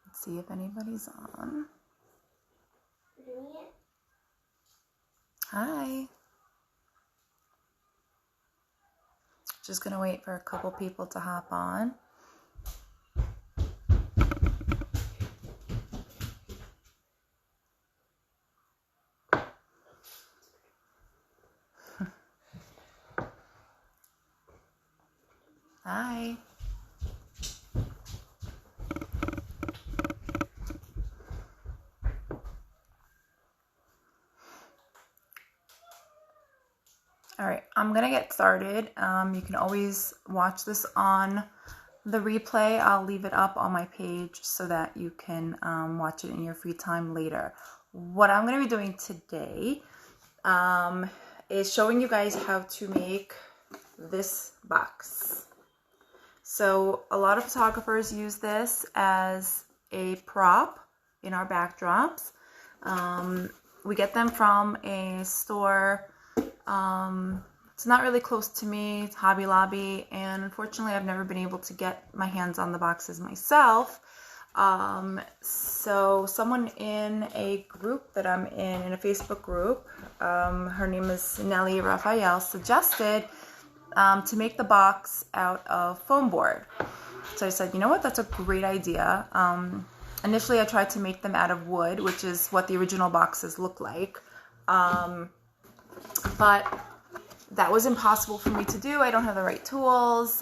Let's see if anybody's on. Hi. Just gonna wait for a couple people to hop on. Hi. All right, I'm gonna get started. You can always watch this on the replay. I'll leave it up on my page so that you can watch it in your free time later. What I'm gonna be doing today is showing you guys how to make this box. So a lot of photographers use this as a prop in our backdrops. We get them from a store. It's not really close to me. It's Hobby Lobby, and unfortunately I've never been able to get my hands on the boxes myself. So someone in a group that I'm in a Facebook group, her name is Nellie Raphael, suggested to make the box out of foam board. So I said, you know what, that's a great idea. Initially I tried to make them out of wood, which is what the original boxes look like. But that was impossible for me to do. I don't have the right tools.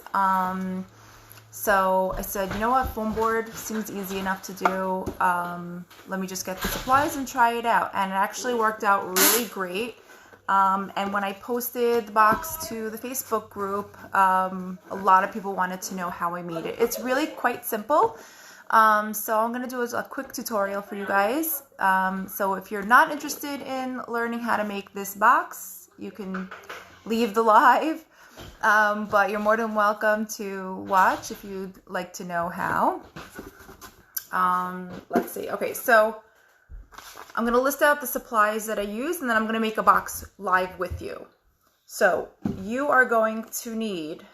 So I said, you know what, foam board seems easy enough to do. Let me just get the supplies and try it out. And it actually worked out really great. And when I posted the box to the Facebook group, a lot of people wanted to know how I made it. It's really quite simple. So I'm going to do a quick tutorial for you guys. So if you're not interested in learning how to make this box, you can leave the live. But you're more than welcome to watch if you'd like to know how. Let's see. Okay, so I'm going to list out the supplies that I use, and then I'm going to make a box live with you. So you are going to need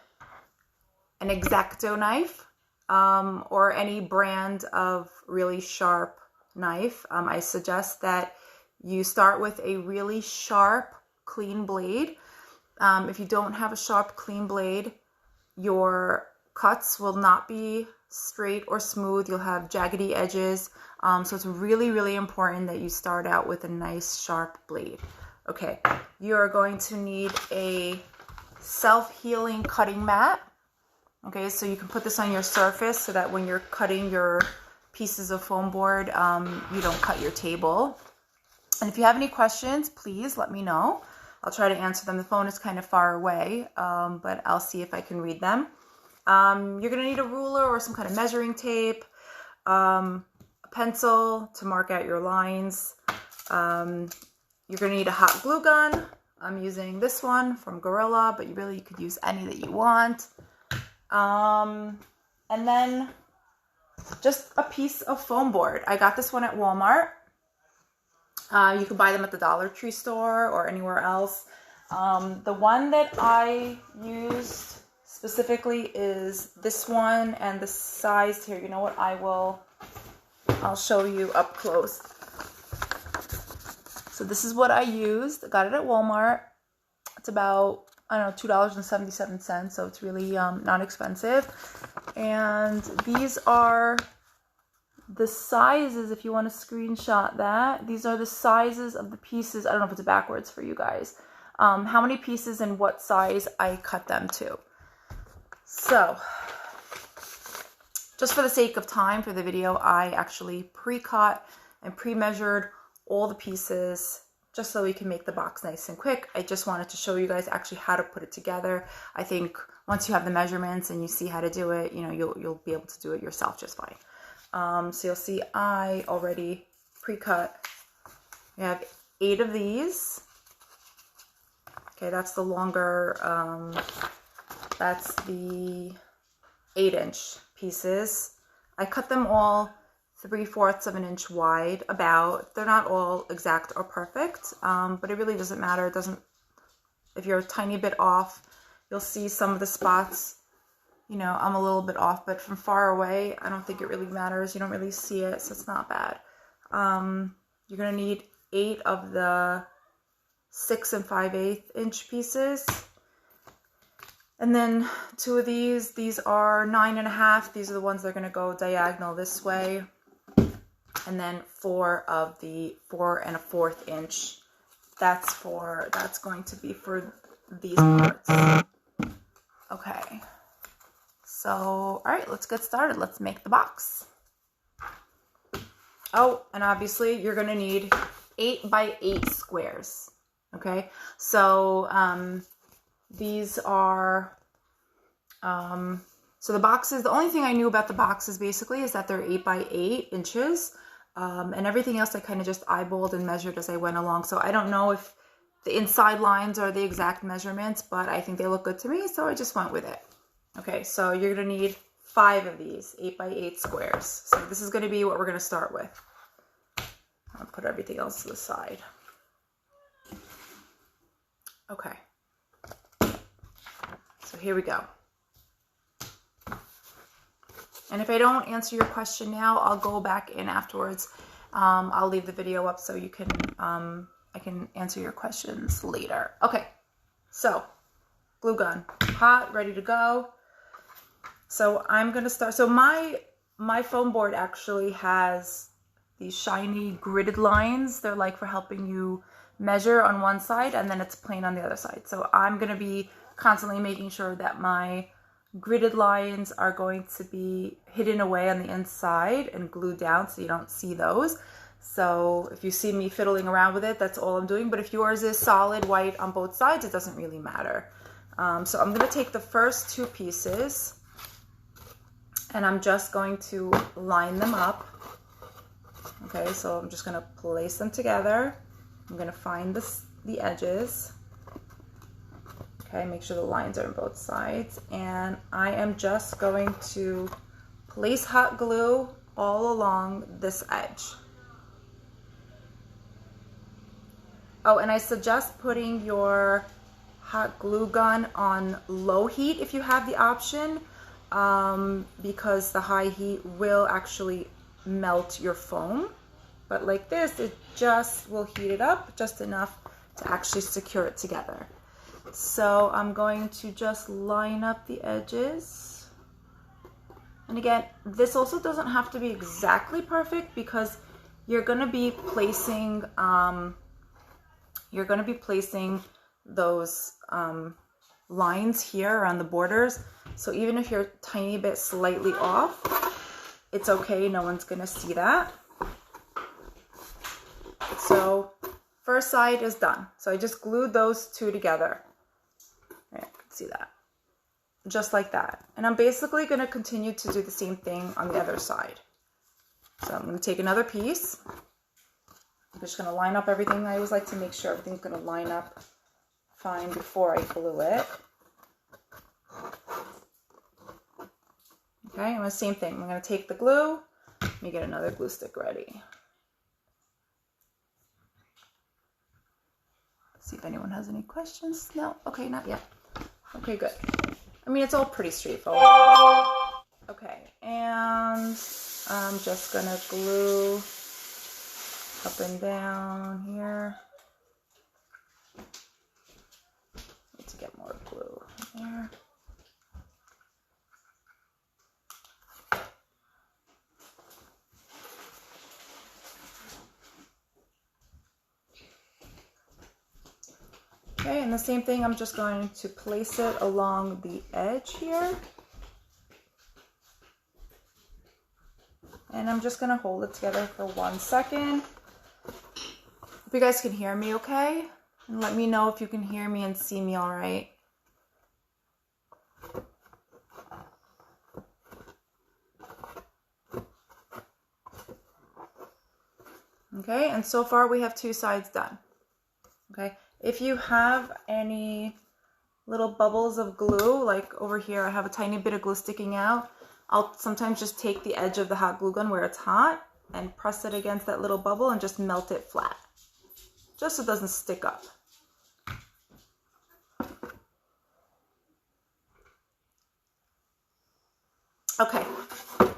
an X-Acto knife, or any brand of really sharp knife. I suggest that you start with a really sharp, clean blade. If you don't have a sharp, clean blade, your cuts will not be straight or smooth. You'll have jaggedy edges. So it's really, really important that you start out with a nice, sharp blade. Okay, you're going to need a self-healing cutting mat. Okay, so you can put this on your surface so that when you're cutting your pieces of foam board, you don't cut your table. And if you have any questions, please let me know. I'll try to answer them. The phone is kind of far away, but I'll see if I can read them. You're going to need a ruler or some kind of measuring tape, a pencil to mark out your lines. You're going to need a hot glue gun. I'm using this one from Gorilla, but you could use any that you want. And then just a piece of foam board. I got this one at Walmart. You can buy them at the Dollar Tree store or anywhere else. The one that I used specifically is this one, and the size here, you know what, I'll show you up close. So this is what I used. I got it at Walmart. It's about, I don't know, $2.77, so it's really not expensive. And these are the sizes, if you want to screenshot that. These are the sizes of the pieces. I don't know if it's backwards for you guys. How many pieces and what size I cut them to. So, just for the sake of time for the video, I actually pre-cut and pre-measured all the pieces just so we can make the box nice and quick. I just wanted to show you guys actually how to put it together. I think once you have the measurements and you see how to do it, you know, you'll be able to do it yourself just fine. So you'll see I already pre-cut. We have 8 of these. Okay, that's the longer, that's the 8-inch pieces. I cut them all 3/4 of an inch wide, about. They're not all exact or perfect, but it really doesn't matter. It doesn't if you're a tiny bit off, you'll see some of the spots, you know, I'm a little bit off, but from far away, I don't think it really matters. You don't really see it, so it's not bad. You're going to need 8 of the 6 5/8 inch pieces. And then 2 of these are 9 1/2. These are the ones that are going to go diagonal this way. And then 4 of the 4 1/4 inch. That's going to be for these parts. Okay. So, all right, let's get started. Let's make the box. Oh, and obviously you're going to need 8 by 8 squares. Okay. So, these are, so the boxes, the only thing I knew about the boxes basically is that they're 8 by 8 inches. And everything else I kind of just eyeballed and measured as I went along. So I don't know if the inside lines are the exact measurements, but I think they look good to me, so I just went with it. Okay, so you're going to need 5 of these 8 by 8 squares. So this is going to be what we're going to start with. I'll put everything else to the side. Okay. So here we go. And if I don't answer your question now, I'll go back in afterwards. I'll leave the video up so you can, I can answer your questions later. Okay, so glue gun, hot, ready to go. So I'm gonna start. So my foam board actually has these shiny gridded lines. They're like for helping you measure on one side, and then it's plain on the other side. So I'm gonna be constantly making sure that my gridded lines are going to be hidden away on the inside and glued down so you don't see those. So if you see me fiddling around with it, that's all I'm doing. But if yours is solid white on both sides, it doesn't really matter. So I'm going to take the first 2 pieces and I'm just going to line them up. Okay, so I'm just going to place them together. I'm going to find the edges. Okay, make sure the lines are on both sides. And I am just going to place hot glue all along this edge. Oh, and I suggest putting your hot glue gun on low heat if you have the option, because the high heat will actually melt your foam. But like this, it just will heat it up just enough to actually secure it together. So I'm going to just line up the edges. And again, this also doesn't have to be exactly perfect because you're going to be placing those lines here around the borders. So even if you're a tiny bit slightly off, it's okay. No one's going to see that. So first side is done. So I just glued those 2 together. There, you can see that. Just like that. And I'm basically going to continue to do the same thing on the other side. So I'm going to take another piece. I'm just going to line up everything. I always like to make sure everything's going to line up fine before I glue it. Okay, and the same thing. I'm going to take the glue. Let me get another glue stick ready. See if anyone has any questions. No? Okay, not yet. Okay, good. I mean, it's all pretty straightforward. Okay, and I'm just going to glue up and down here. Need to get more glue here. Okay, and the same thing, I'm just going to place it along the edge here. And I'm just going to hold it together for 1 second. Hope you guys can hear me okay. And let me know if you can hear me and see me all right. Okay, and so far we have 2 sides done. Okay, if you have any little bubbles of glue, like over here I have a tiny bit of glue sticking out, I'll sometimes just take the edge of the hot glue gun where it's hot and press it against that little bubble and just melt it flat, just so it doesn't stick up. Okay,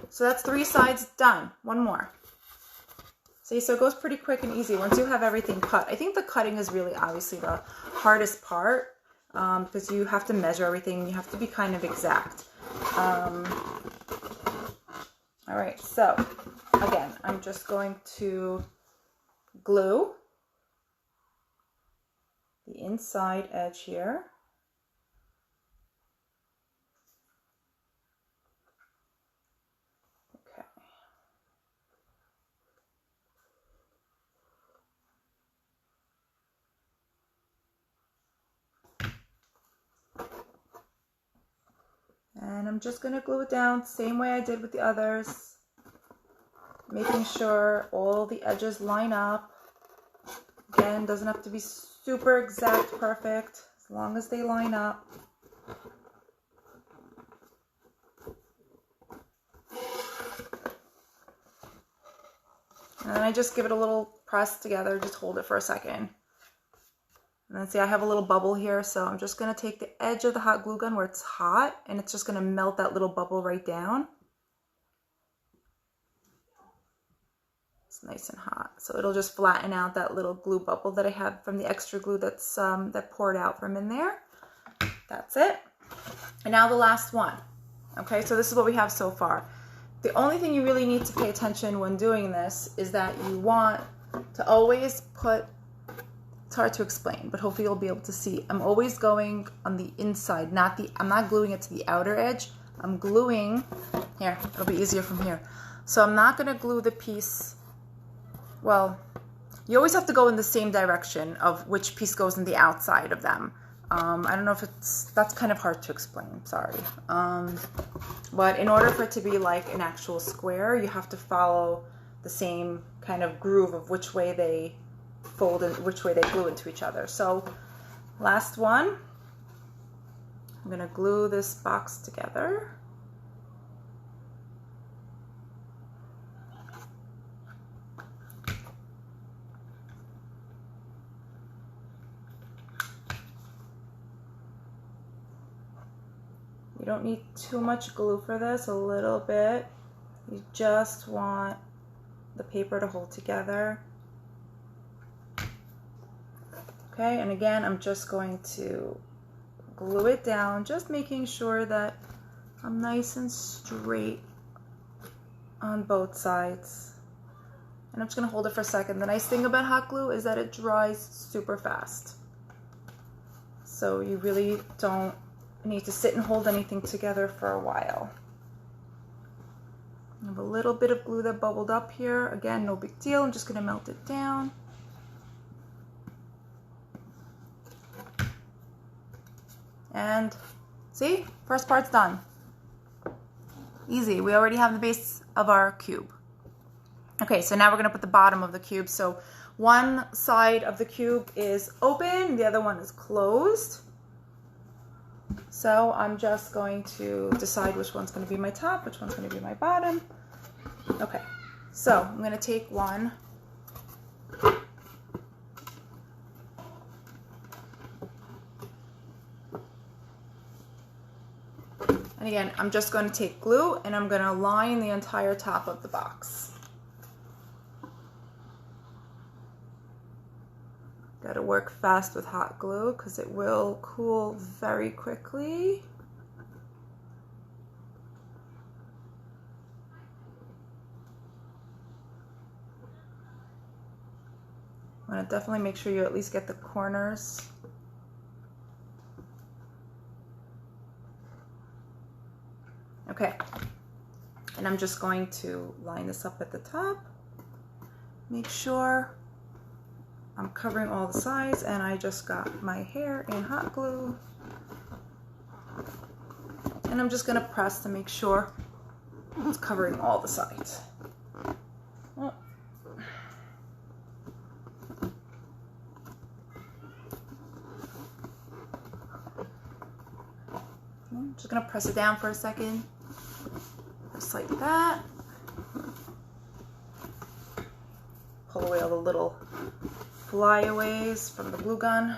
so that's 3 sides done. One more. See, so it goes pretty quick and easy once you have everything cut. I think the cutting is really obviously the hardest part because you have to measure everything. You have to be kind of exact. All right, so again, I'm just going to glue the inside edge here. And I'm just going to glue it down same way I did with the others, making sure all the edges line up. Again, doesn't have to be super exact perfect, as long as they line up. And then I just give it a little press together, just hold it for a second. And then see, I have a little bubble here, so I'm just going to take the edge of the hot glue gun where it's hot, and it's just going to melt that little bubble right down. It's nice and hot, so it'll just flatten out that little glue bubble that I have from the extra glue that's that poured out from in there. That's it. And now the last one. Okay, so this is what we have so far. The only thing you really need to pay attention when doing this is that you want to always put, it's hard to explain, but hopefully you'll be able to see. I'm always going on the inside, I'm not gluing it to the outer edge. I'm gluing, here, it'll be easier from here. So I'm not gonna glue the piece, well, you always have to go in the same direction of which piece goes in the outside of them. I don't know if that's kind of hard to explain, sorry. But in order for it to be like an actual square, you have to follow the same kind of groove of which way they fold and which way they glue into each other. So last one, I'm going to glue this box together. You don't need too much glue for this, a little bit. You just want the paper to hold together. Okay, and again, I'm just going to glue it down, just making sure that I'm nice and straight on both sides. And I'm just gonna hold it for a second. The nice thing about hot glue is that it dries super fast. So you really don't need to sit and hold anything together for a while. I have a little bit of glue that bubbled up here. Again, no big deal. I'm just gonna melt it down. And see, first part's done. Easy, we already have the base of our cube. Okay, so now we're gonna put the bottom of the cube. So one side of the cube is open, the other one is closed. So I'm just going to decide which one's gonna be my top, which one's gonna be my bottom. Okay, so I'm gonna take one. And again, I'm just going to take glue and I'm going to line the entire top of the box. Got to work fast with hot glue because it will cool very quickly. I'm going to definitely make sure you at least get the corners. Okay, and I'm just going to line this up at the top, make sure I'm covering all the sides, and I just got my hair in hot glue. And I'm just gonna press to make sure it's covering all the sides. Oh. I'm just gonna press it down for a second. Just like that. Pull away all the little flyaways from the glue gun.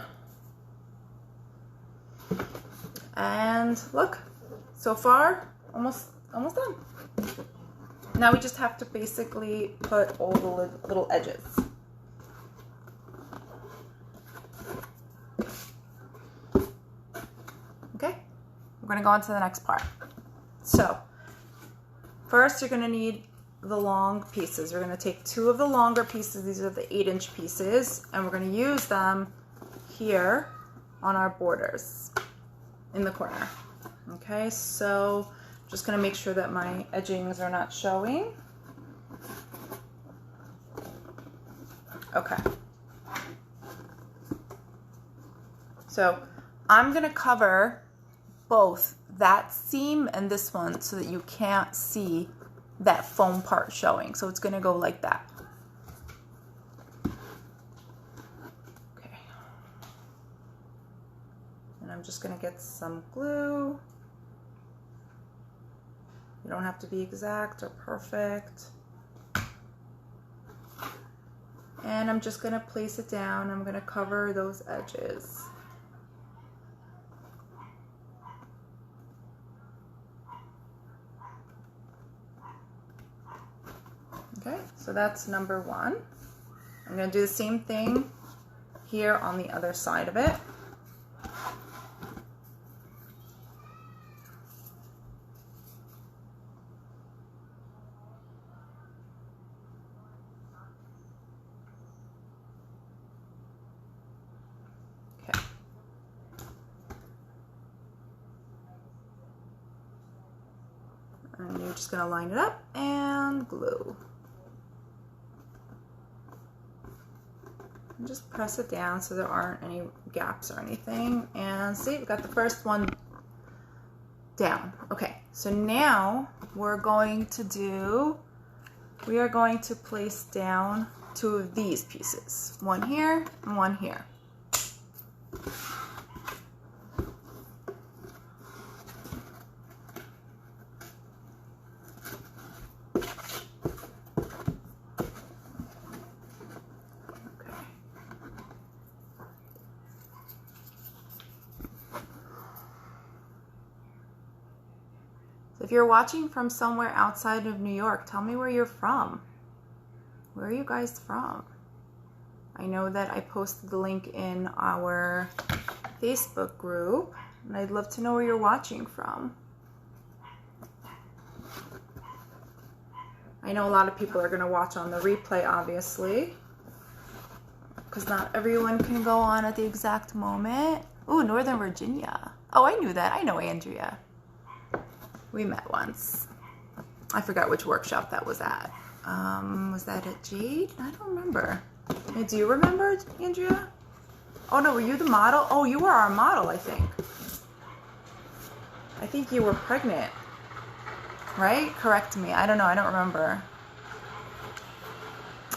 And look, so far, almost almost done. Now we just have to basically put all the little edges. Okay, we're gonna go on to the next part. So first you're gonna need the long pieces. We're gonna take 2 of the longer pieces. These are the 8-inch pieces, and we're gonna use them here on our borders in the corner. Okay, so I'm just gonna make sure that my edgings are not showing. Okay. So I'm gonna cover both that seam and this one so that you can't see that foam part showing. So it's gonna go like that. Okay. And I'm just gonna get some glue. You don't have to be exact or perfect. And I'm just gonna place it down. I'm gonna cover those edges. Okay, so that's number 1. I'm going to do the same thing here on the other side of it. Okay. And you're just going to line it up and glue. And just press it down so there aren't any gaps or anything. And see, we've got the first one down. Okay, so now we are going to place down 2 of these pieces. One here and one here. If you're watching from somewhere outside of New York, tell me where you're from. Where are you guys from? I know that I posted the link in our Facebook group, and I'd love to know where you're watching from. I know a lot of people are going to watch on the replay, obviously, because not everyone can go on at the exact moment. Ooh, Northern Virginia. Oh, I knew that. I know Andrea. We met once. I forgot which workshop that was at. Was that at Jade? I don't remember. Do you remember, Andrea? Oh no, were you the model? Oh, you were our model, I think. I think you were pregnant, right? Correct me. I don't know. I don't remember.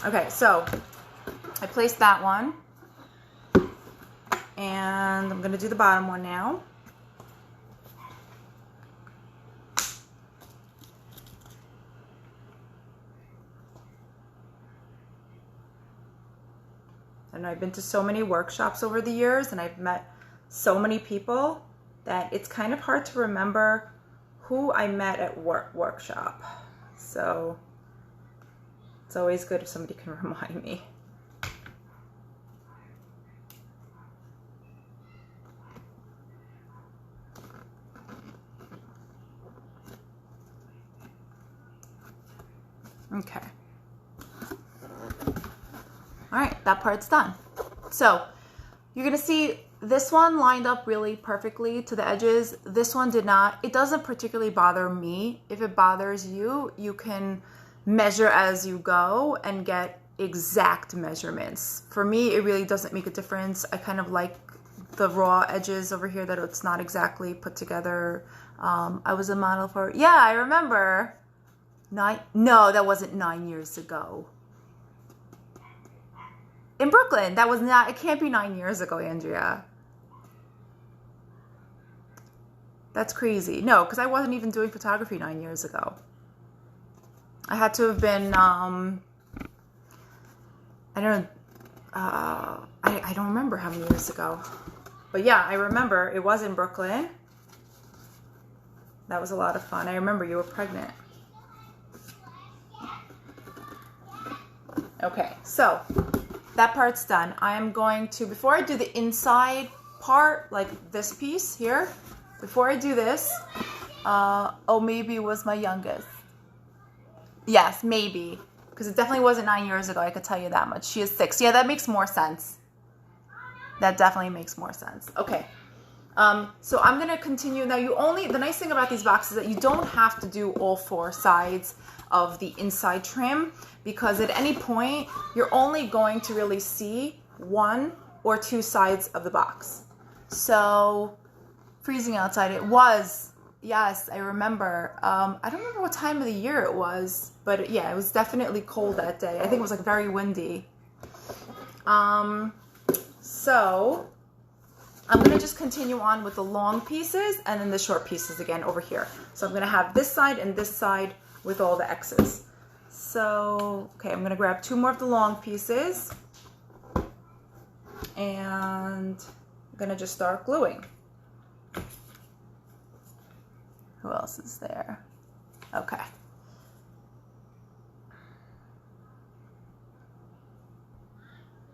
Okay, so I placed that one. And I'm going to do the bottom one now. And I've been to so many workshops over the years, and I've met so many people that it's kind of hard to remember who I met at workshop. So it's always good if somebody can remind me. Okay. All right, that part's done. So you're gonna see this one lined up really perfectly to the edges. This one did not. It doesn't particularly bother me. If it bothers you, you can measure as you go and get exact measurements. For me, it really doesn't make a difference. I kind of like the raw edges over here that it's not exactly put together. I was a model for, yeah, I remember. No, that wasn't 9 years ago. In Brooklyn, that was not, it can't be 9 years ago, Andrea. That's crazy. No, because I wasn't even doing photography 9 years ago. I had to have been, I don't know, I don't remember how many years ago. But yeah, I remember it was in Brooklyn. That was a lot of fun. I remember you were pregnant. Okay, so that part's done. I am going to, before I do the inside part, like this piece here, before I do this, oh, maybe it was my youngest. Yes, maybe, because it definitely wasn't 9 years ago, I could tell you that much. She is 6. Yeah, that makes more sense. That definitely makes more sense. Okay, so I'm gonna continue. Now the nice thing about these boxes is that you don't have to do all 4 sides of the inside trim, because at any point, you're only going to really see 1 or 2 sides of the box. So, freezing outside, it was, yes, I remember. I don't remember what time of the year it was, but yeah, it was definitely cold that day. I think it was like very windy. So I'm going to just continue on with the long pieces and then the short pieces again over here. So I'm going to have this side and this side with all the X's. So, okay, I'm going to grab 2 more of the long pieces and I'm going to just start gluing. Who else is there? Okay.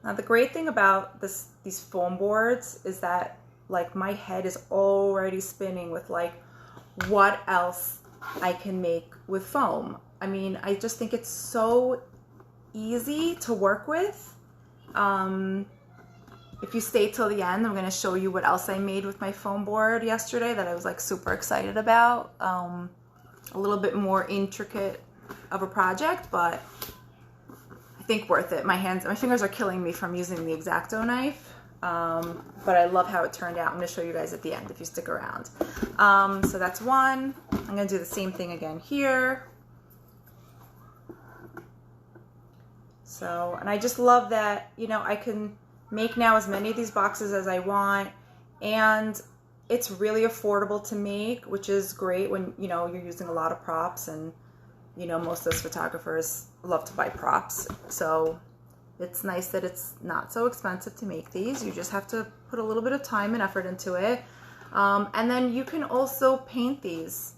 Now the great thing about these foam boards is that like my head is already spinning with like what else I can make with foam. I mean, I just think it's so easy to work with. If you stay till the end, I'm going to show you what else I made with my foam board yesterday that I was like super excited about. A little bit more intricate of a project, but I think worth it. My fingers are killing me from using the X-Acto knife, but I love how it turned out. I'm going to show you guys at the end if you stick around. So that's one. I'm going to do the same thing again here. So, and I just love that, you know, I can make now as many of these boxes as I want, and it's really affordable to make, which is great when, you know, you're using a lot of props, and, you know, most of us photographers love to buy props. So it's nice that it's not so expensive to make these. You just have to put a little bit of time and effort into it. And then you can also paint these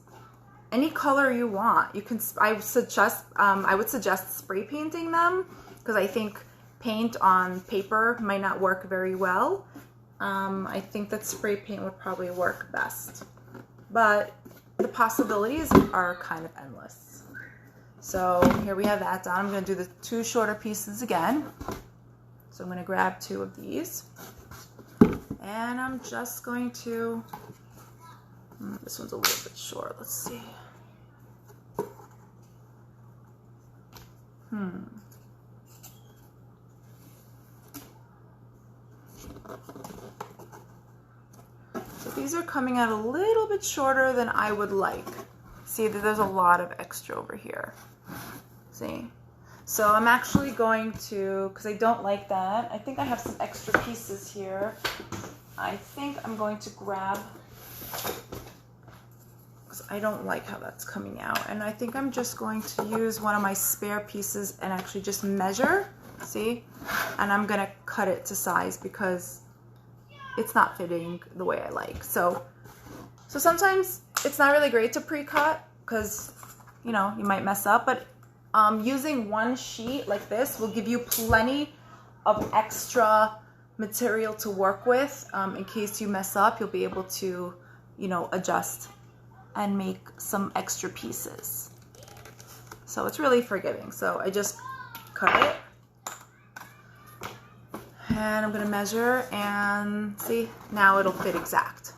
any color you want. You can, I would suggest spray painting them, because I think paint on paper might not work very well. I think that spray paint would probably work best, but the possibilities are kind of endless. So here we have that done. I'm going to do the 2 shorter pieces again. So I'm going to grab 2 of these, and I'm just going to, this one's a little bit short. Let's see. So these are coming out a little bit shorter than I would like. See that there's a lot of extra over here. See? So I'm actually going to, because I don't like that, I think I have some extra pieces here. I think I'm going to grab, because I don't like how that's coming out, and I think I'm just going to use one of my spare pieces and actually just measure, see? And I'm gonna cut it to size because it's not fitting the way I like. So sometimes it's not really great to pre-cut because, you know, you might mess up, but using one sheet like this will give you plenty of extra material to work with. In case you mess up, you'll be able to, you know, adjust and make some extra pieces. So it's really forgiving. So I just cut it. And I'm going to measure and see, now it'll fit exact.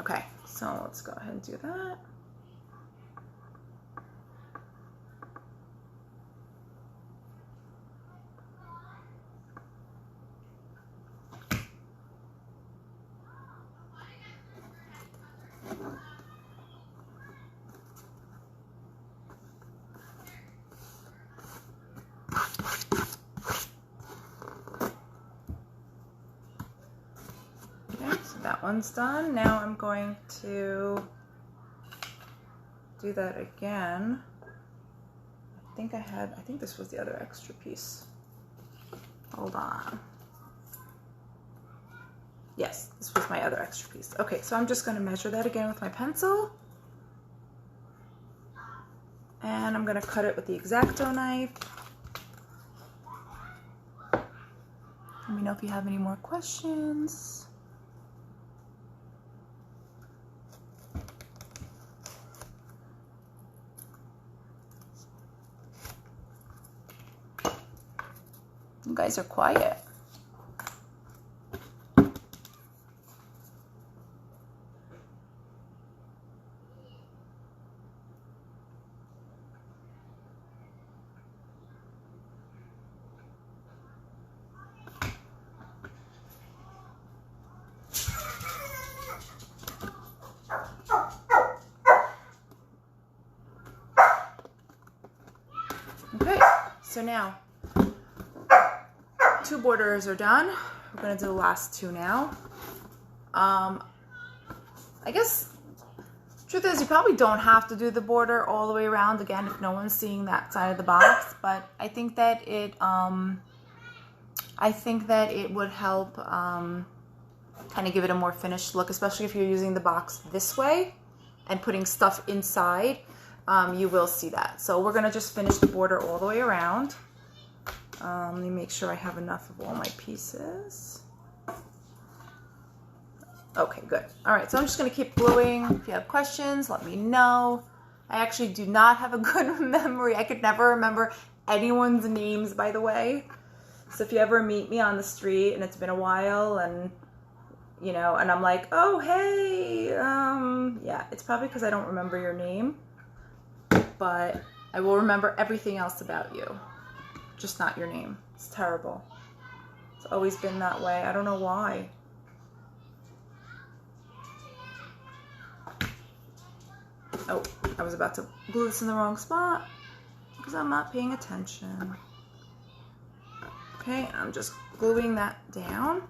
Okay, so let's go ahead and do that. That one's done. Now I'm going to do that again. I think this was the other extra piece. Hold on. Yes, this was my other extra piece. Okay, so I'm just going to measure that again with my pencil. And I'm going to cut it with the X-Acto knife. Let me know if you have any more questions. You guys are quiet. Okay, so now 2 borders are done. We're going to do the last 2 now. I guess truth is you probably don't have to do the border all the way around again if no one's seeing that side of the box, but I think that it would help kind of give it a more finished look, especially if you're using the box this way and putting stuff inside. You will see that. So we're going to just finish the border all the way around. Let me make sure I have enough of all my pieces. Okay, good. All right, so I'm just going to keep gluing. If you have questions, let me know. I actually do not have a good memory. I could never remember anyone's names, by the way. So if you ever meet me on the street and it's been a while and, you know, and I'm like, oh, hey, yeah, it's probably because I don't remember your name. But I will remember everything else about you, just not your name. It's terrible. It's always been that way. I don't know why. Oh, I was about to glue this in the wrong spot because I'm not paying attention. Okay, I'm just gluing that down.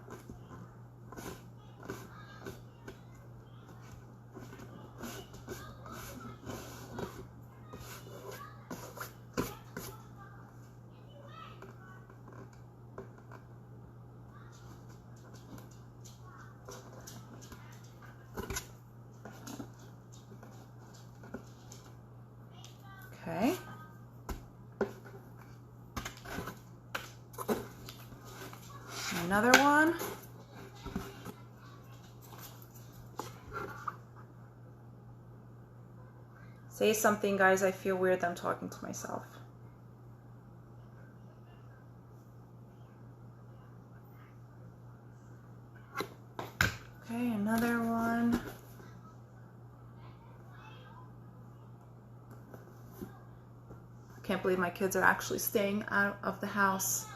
Okay. Another one. Say something, guys. I feel weird that I'm talking to myself. Okay, another one. Can't believe my kids are actually staying out of the house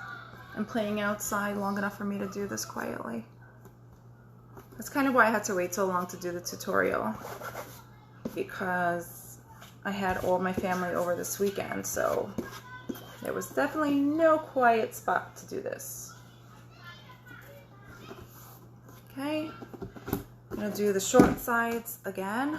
and playing outside long enough for me to do this quietly. That's kind of why I had to wait so long to do the tutorial, because I had all my family over this weekend, so there was definitely no quiet spot to do this. Okay, I'm gonna do the short sides again.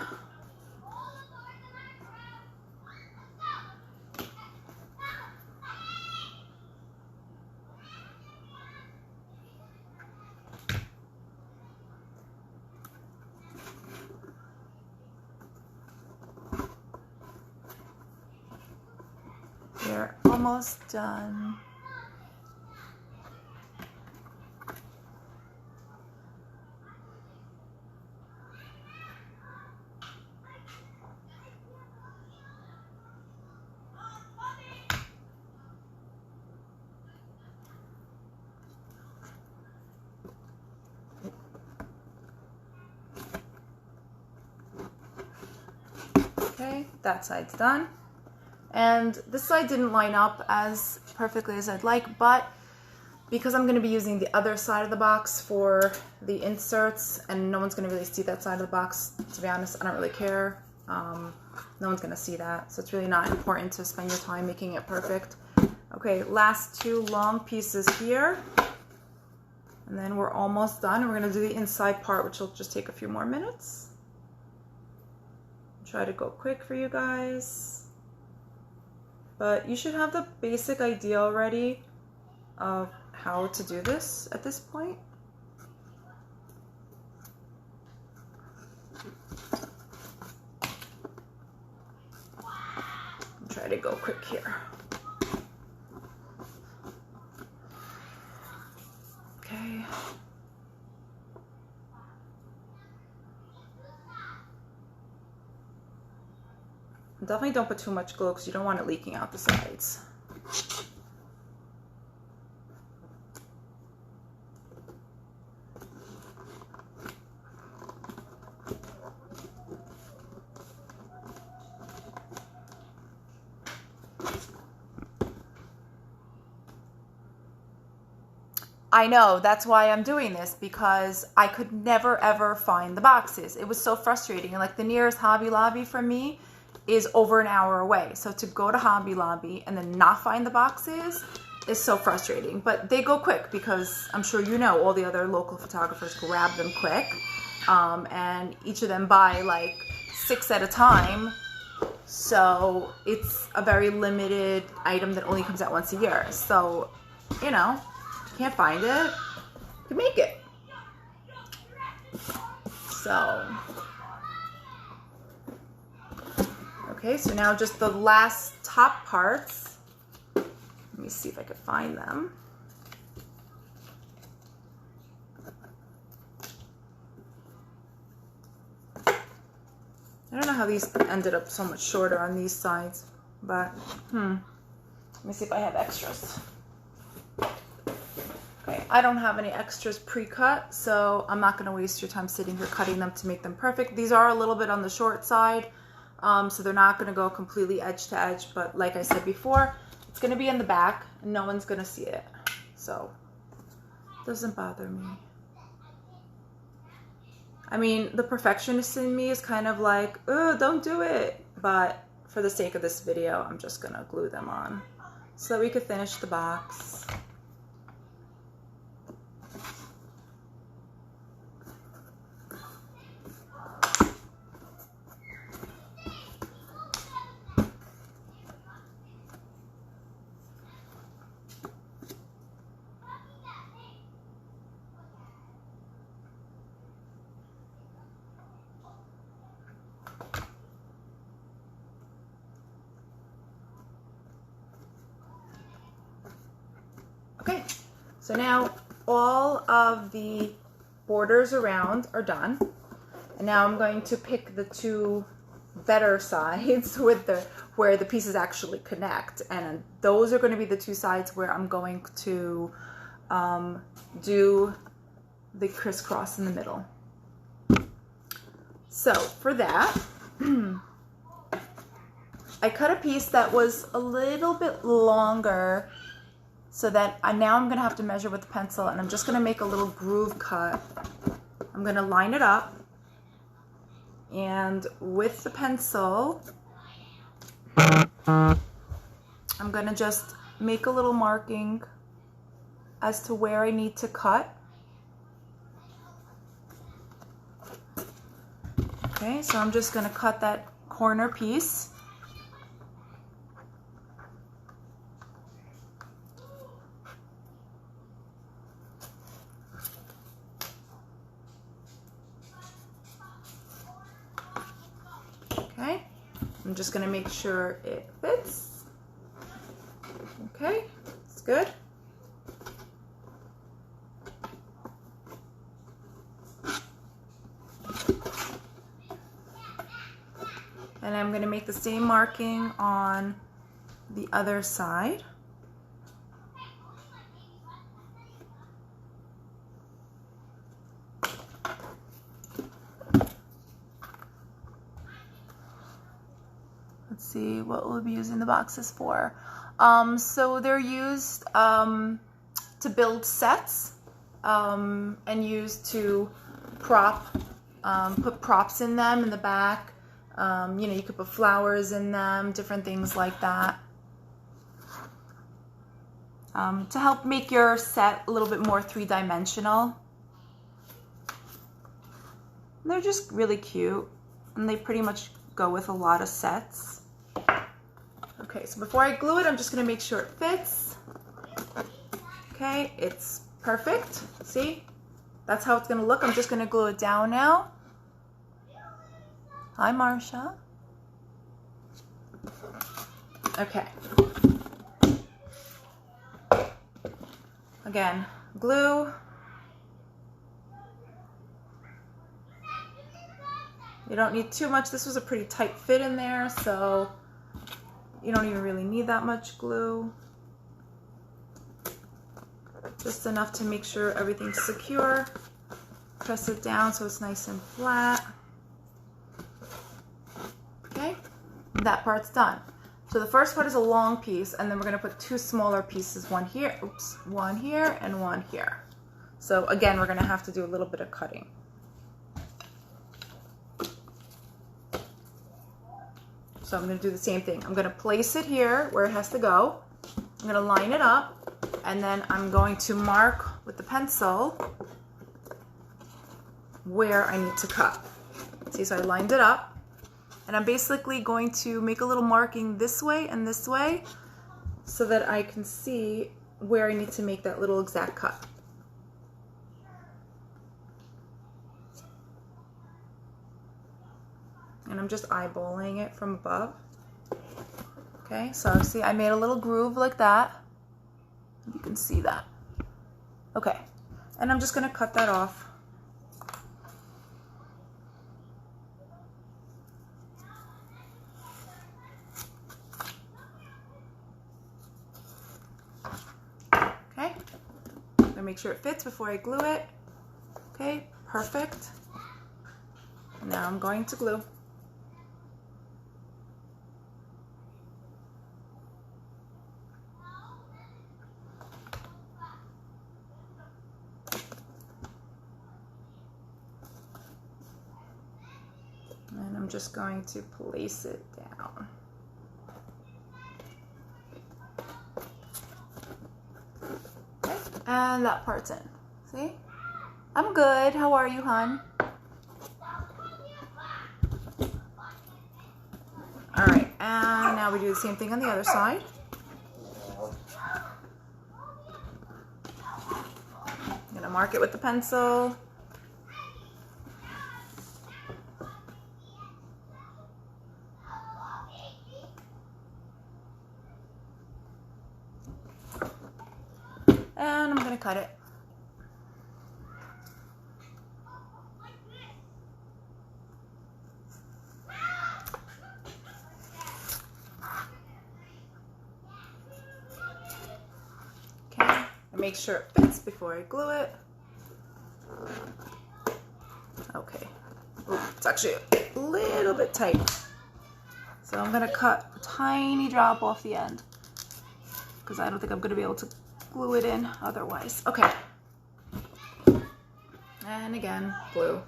We're almost done. Okay, that side's done. And this side didn't line up as perfectly as I'd like, but because I'm going to be using the other side of the box for the inserts, and no one's going to really see that side of the box, to be honest, I don't really care. No one's going to see that, so it's really not important to spend your time making it perfect. Okay, last 2 long pieces here, and then we're almost done. We're going to do the inside part, which will just take a few more minutes. Try to go quick for you guys. But you should have the basic idea already of how to do this at this point. to go quick here. Okay. Definitely don't put too much glue because you don't want it leaking out the sides. I know, that's why I'm doing this, because I could never ever find the boxes. It was so frustrating. And like the nearest Hobby Lobby for me is over an hour away. So to go to Hobby Lobby and then not find the boxes is so frustrating. But they go quick because I'm sure you know all the other local photographers grab them quick. And each of them buy like 6 at a time. So it's a very limited item that only comes out once a year. So, you know, can't find it, you can make it. So, okay, so now just the last top parts. Let me see if I can find them. I don't know how these ended up so much shorter on these sides, but let me see if I have extras. Okay, I don't have any extras pre-cut, so I'm not going to waste your time sitting here cutting them to make them perfect. These are a little bit on the short side, so they're not going to go completely edge to edge, but like I said before, it's going to be in the back, and no one's going to see it, so it doesn't bother me. I mean, the perfectionist in me is kind of like, oh, don't do it, but for the sake of this video, I'm just going to glue them on so that we could finish the box. Okay, so now all of the borders around are done. And now I'm going to pick the 2 better sides with where the pieces actually connect. And those are going to be the 2 sides where I'm going to do the crisscross in the middle. So for that, I cut a piece that was a little bit longer, so that now I'm going to have to measure with the pencil, and I'm just going to make a little groove cut. I'm going to line it up, and with the pencil, I'm going to just make a little marking as to where I need to cut. Okay, so I'm just going to cut that corner piece. Okay, I'm just going to make sure it fits. Okay, it's good. And I'm going to make the same marking on the other side. Let's see what we'll be using the boxes for. So they're used to build sets and used to put props in them in the back. You know, you could put flowers in them, different things like that. To help make your set a little bit more three-dimensional. They're just really cute, and they pretty much go with a lot of sets. Okay, so before I glue it, I'm just going to make sure it fits. Okay, it's perfect. See? That's how it's going to look. I'm just going to glue it down now. Hi, Marsha. Okay. Again, glue. You don't need too much. This was a pretty tight fit in there, so you don't even really need that much glue. Just enough to make sure everything's secure. Press it down so it's nice and flat. Okay, that part's done. So the first part is a long piece, and then we're gonna put two smaller pieces, one here, oops, one here and one here. So again, we're gonna have to do a little bit of cutting. So I'm gonna do the same thing. I'm gonna place it here where it has to go. I'm gonna line it up, and then I'm going to mark with the pencil where I need to cut. See, so I lined it up. And I'm basically going to make a little marking this way and this way so that I can see where I need to make that little exact cut. And I'm just eyeballing it from above. Okay, so see, I made a little groove like that. You can see that. Okay, and I'm just gonna cut that off. Make sure it fits before I glue it. Okay, perfect. Now I'm going to glue. And I'm just going to place it down. And that part's in. See? I'm good. How are you, hon? All right, and now we do the same thing on the other side. I'm gonna mark it with the pencil. And I'm gonna cut it. Okay, and make sure it fits before I glue it. Okay, ooh, it's actually a little bit tight. So I'm gonna cut a tiny drop off the end because I don't think I'm gonna be able to glue it in otherwise. Okay. And again, glue.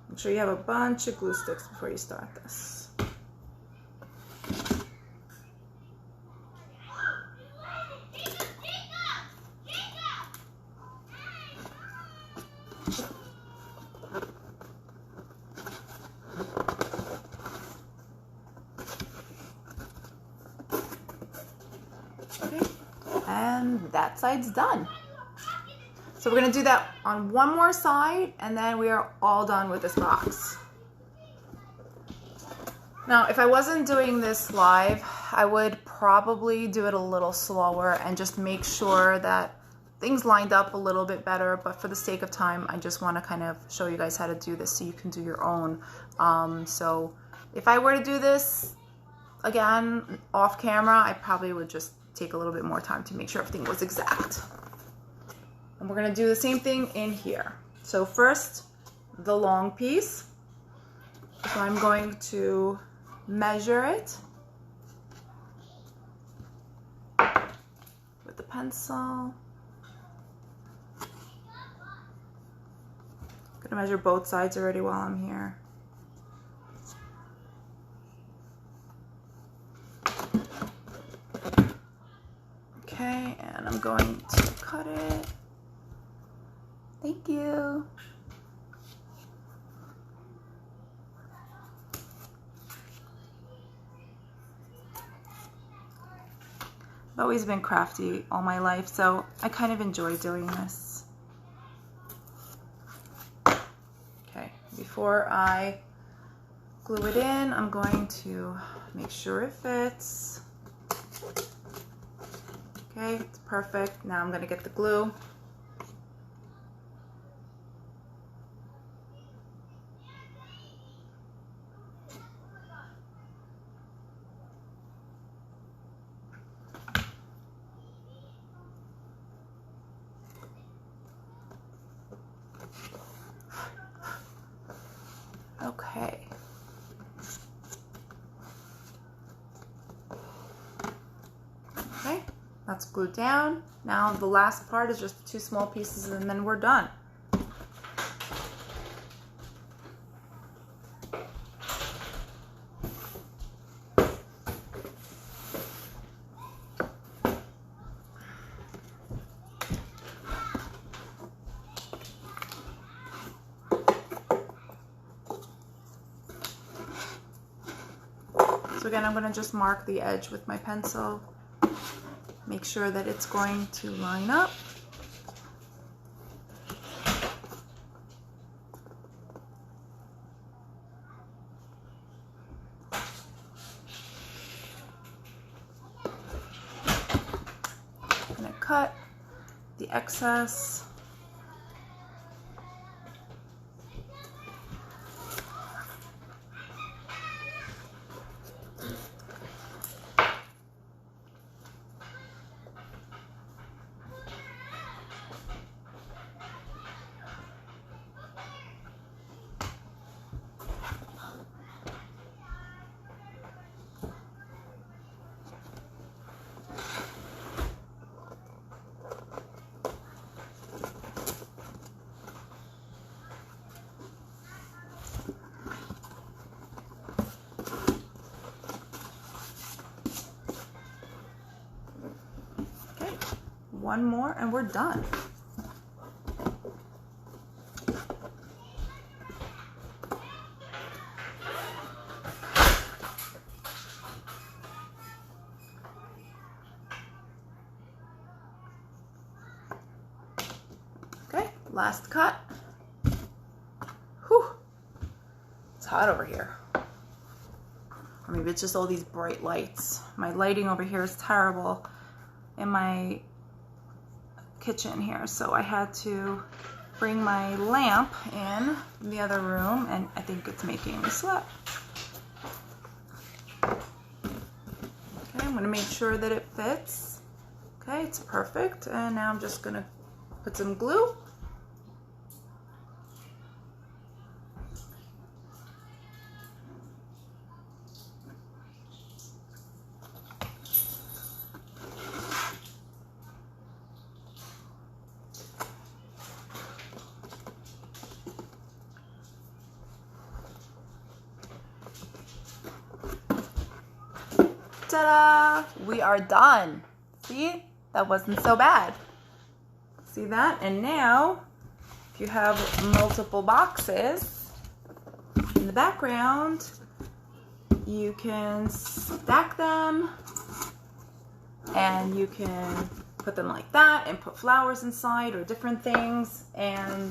Make sure you have a bunch of glue sticks before you start this. And that side's done. So we're gonna do that on one more side, and then we are all done with this box. Now, if I wasn't doing this live, I would probably do it a little slower and just make sure that things lined up a little bit better, but for the sake of time, I just wanna kind of show you guys how to do this so you can do your own. So if I were to do this, again, off camera, I probably would just take a little bit more time to make sure everything was exact. And we're gonna do the same thing in here. So first, the long piece. So I'm going to measure it with the pencil. I'm gonna measure both sides already while I'm here. Okay, and I'm going to cut it. Thank you. I've always been crafty all my life, so I kind of enjoy doing this. Okay, before I glue it in. I'm going to make sure it fits. Okay, it's perfect. Now I'm going to get the glue. Okay. Okay, that's glued down. Now the last part is just 2 small pieces and then we're done. So again, I'm going to just mark the edge with my pencil. Make sure that it's going to line up. I'm going to cut the excess. One more and we're done. Okay, last cut. Whew, it's hot over here. Or maybe it's just all these bright lights. My lighting over here is terrible in my kitchen here, so I had to bring my lamp in the other room, and I think it's making me sweat. Okay, I'm going to make sure that it fits. Okay, it's perfect, and now I'm just going to put some glue. Ta-da! We are done. See? That wasn't so bad. See that? And now, if you have multiple boxes in the background, you can stack them and you can put them like that and put flowers inside or different things, and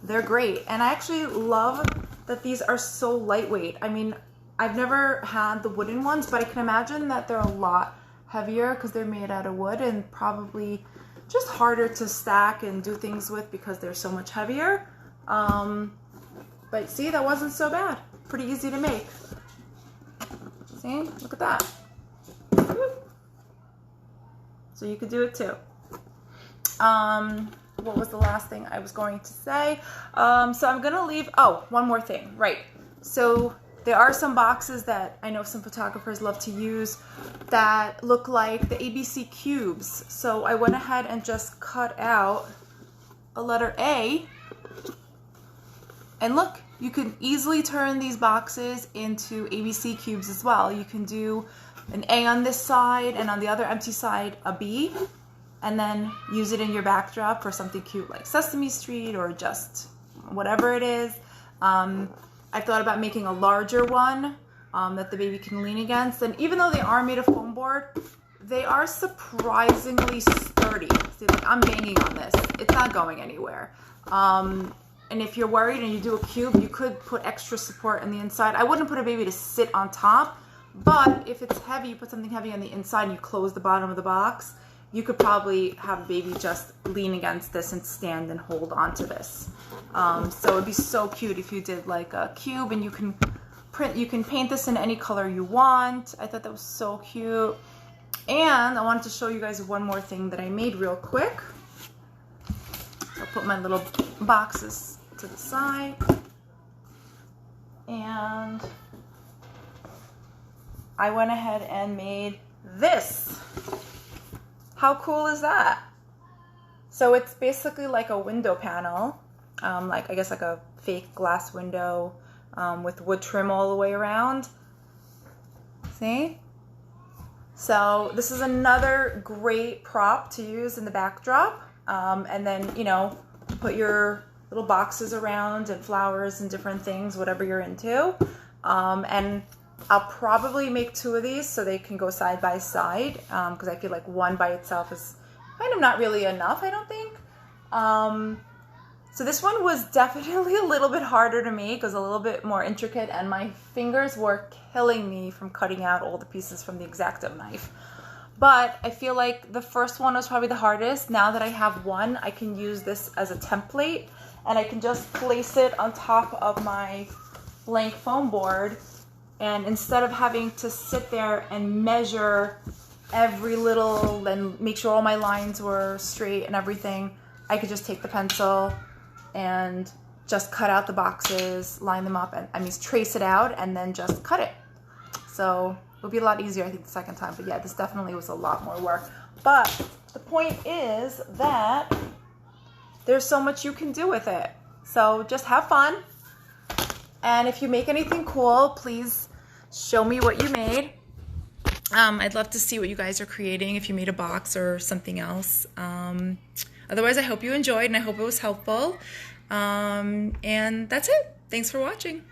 they're great. And I actually love that these are so lightweight. I mean, I've never had the wooden ones, but I can imagine that they're a lot heavier because they're made out of wood and probably just harder to stack and do things with because they're so much heavier. But see, that wasn't so bad. Pretty easy to make. See, look at that. So you could do it too. What was the last thing I was going to say? So I'm gonna leave, oh, one more thing, right. So there are some boxes that I know some photographers love to use that look like the ABC cubes. So I went ahead and just cut out a letter A. And look, you can easily turn these boxes into ABC cubes as well. You can do an A on this side and on the other empty side a B, and then use it in your backdrop for something cute like Sesame Street or just whatever it is. I thought about making a larger one that the baby can lean against. And even though they are made of foam board, they are surprisingly sturdy. See, like I'm banging on this. It's not going anywhere. and if you're worried and you do a cube, you could put extra support on the inside. I wouldn't put a baby to sit on top, but if it's heavy, you put something heavy on the inside and you close the bottom of the box, you could probably have a baby just lean against this and stand and hold onto this. So it'd be so cute if you did like a cube, and you can paint this in any color you want. I thought that was so cute. And I wanted to show you guys one more thing that I made real quick. I'll put my little boxes to the side. And I went ahead and made this. How cool is that? So it's basically like a window panel, like I guess like a fake glass window with wood trim all the way around. See? So this is another great prop to use in the backdrop. And then, you know, put your little boxes around and flowers and different things, whatever you're into. And I'll probably make 2 of these so they can go side by side, because I feel like one by itself is kind of not really enough, I don't think. So this one was definitely a little bit harder to make. It was a little bit more intricate, and my fingers were killing me from cutting out all the pieces from the X-Acto knife. But I feel like the first one was probably the hardest. Now that I have one, I can use this as a template, and I can just place it on top of my blank foam board. And instead of having to sit there and measure every little and make sure all my lines were straight and everything, I could just take the pencil and just cut out the boxes, line them up, and I mean trace it out, and then just cut it. So it'll be a lot easier, I think, the second time. But yeah, this definitely was a lot more work. But the point is that there's so much you can do with it. So just have fun. And if you make anything cool, please show me what you made. I'd love to see what you guys are creating, if you made a box or something else. Otherwise, I hope you enjoyed, and I hope it was helpful. And that's it. Thanks for watching.